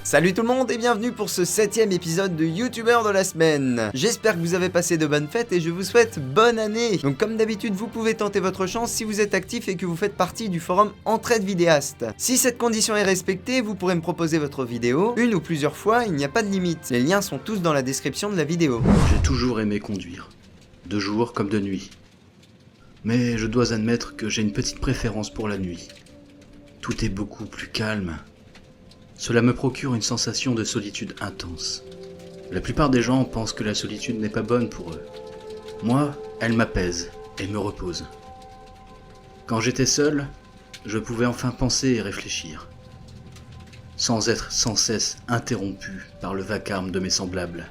Salut tout le monde et bienvenue pour ce 7ème épisode de YouTubeur de la semaine. J'espère que vous avez passé de bonnes fêtes et je vous souhaite bonne année. Donc comme d'habitude, vous pouvez tenter votre chance si vous êtes actif et que vous faites partie du forum Entraide Vidéaste. Si cette condition est respectée, vous pourrez me proposer votre vidéo, une ou plusieurs fois, il n'y a pas de limite. Les liens sont tous dans la description de la vidéo. J'ai toujours aimé conduire, de jour comme de nuit. Mais je dois admettre que j'ai une petite préférence pour la nuit. Tout est beaucoup plus calme. Cela me procure une sensation de solitude intense. La plupart des gens pensent que la solitude n'est pas bonne pour eux. Moi, elle m'apaise et me repose. Quand j'étais seul, je pouvais enfin penser et réfléchir, sans être sans cesse interrompu par le vacarme de mes semblables.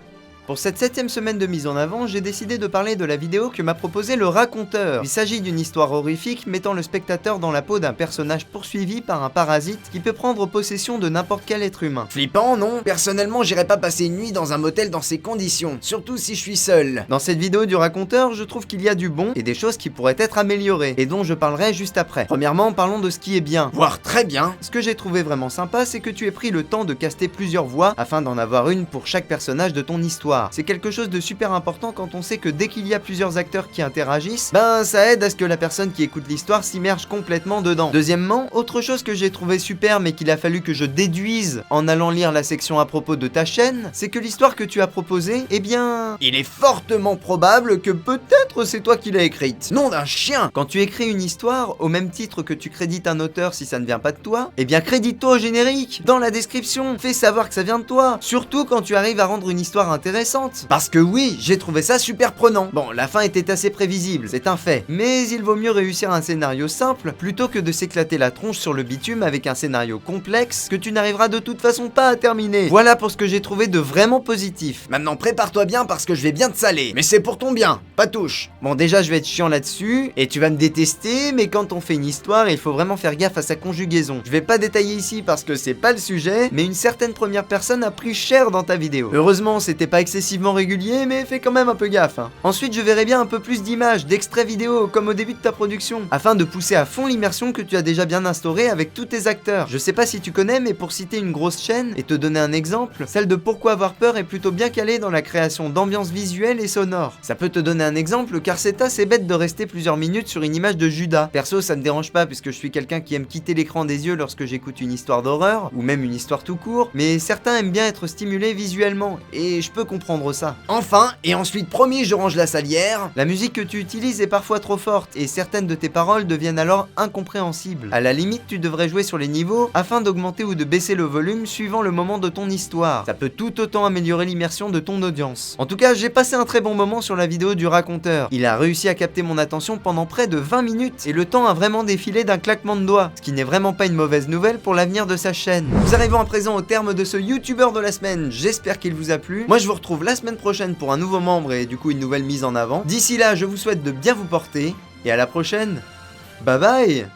Pour cette 7ème semaine de mise en avant, j'ai décidé de parler de la vidéo que m'a proposé le raconteur. Il s'agit d'une histoire horrifique mettant le spectateur dans la peau d'un personnage poursuivi par un parasite qui peut prendre possession de n'importe quel être humain. Flippant, non? Personnellement, j'irais pas passer une nuit dans un motel dans ces conditions, surtout si je suis seul. Dans cette vidéo du raconteur, je trouve qu'il y a du bon et des choses qui pourraient être améliorées, et dont je parlerai juste après. Premièrement, parlons de ce qui est bien, voire très bien. Ce que j'ai trouvé vraiment sympa, c'est que tu aies pris le temps de caster plusieurs voix afin d'en avoir une pour chaque personnage de ton histoire. C'est quelque chose de super important quand on sait que dès qu'il y a plusieurs acteurs qui interagissent, ben ça aide à ce que la personne qui écoute l'histoire s'immerge complètement dedans. Deuxièmement, autre chose que j'ai trouvé super mais qu'il a fallu que je déduise en allant lire la section à propos de ta chaîne, c'est que l'histoire que tu as proposée, eh bien... il est fortement probable que peut-être c'est toi qui l'as écrite. Nom d'un chien! Quand tu écris une histoire, au même titre que tu crédites un auteur si ça ne vient pas de toi, eh bien crédite-toi au générique, dans la description, fais savoir que ça vient de toi, surtout quand tu arrives à rendre une histoire intéressante. Parce que oui, j'ai trouvé ça super prenant. Bon, la fin était assez prévisible, c'est un fait. Mais il vaut mieux réussir un scénario simple plutôt que de s'éclater la tronche sur le bitume avec un scénario complexe que tu n'arriveras de toute façon pas à terminer. Voilà pour ce que j'ai trouvé de vraiment positif. Maintenant prépare-toi bien parce que je vais bien te saler. Mais c'est pour ton bien, pas touche. Bon, déjà je vais être chiant là-dessus et tu vas me détester, mais quand on fait une histoire, il faut vraiment faire gaffe à sa conjugaison. Je vais pas détailler ici parce que c'est pas le sujet, mais une certaine première personne a pris cher dans ta vidéo. Heureusement, c'était pas excessivement régulier, mais fais quand même un peu gaffe. Ensuite, je verrai bien un peu plus d'images, d'extraits vidéo, comme au début de ta production, afin de pousser à fond l'immersion que tu as déjà bien instaurée avec tous tes acteurs. Je sais pas si tu connais, mais pour citer une grosse chaîne et te donner un exemple, celle de Pourquoi avoir peur est plutôt bien calée dans la création d'ambiance visuelle et sonore. Ça peut te donner un exemple, car c'est assez bête de rester plusieurs minutes sur une image de Judas. Perso, ça me dérange pas puisque je suis quelqu'un qui aime quitter l'écran des yeux lorsque j'écoute une histoire d'horreur, ou même une histoire tout court, mais certains aiment bien être stimulés visuellement, et je peux comprendre ça. Enfin, et ensuite promis, je range la salière. La musique que tu utilises est parfois trop forte, et certaines de tes paroles deviennent alors incompréhensibles. À la limite, tu devrais jouer sur les niveaux afin d'augmenter ou de baisser le volume suivant le moment de ton histoire. Ça peut tout autant améliorer l'immersion de ton audience. En tout cas, j'ai passé un très bon moment sur la vidéo du raconteur. Il a réussi à capter mon attention pendant près de 20 minutes, et le temps a vraiment défilé d'un claquement de doigts, ce qui n'est vraiment pas une mauvaise nouvelle pour l'avenir de sa chaîne. Nous arrivons à présent au terme de ce YouTubeur de la semaine, j'espère qu'il vous a plu. Moi je vous retrouve la semaine prochaine pour un nouveau membre et du coup une nouvelle mise en avant. D'ici là, je vous souhaite de bien vous porter, et à la prochaine. Bye bye.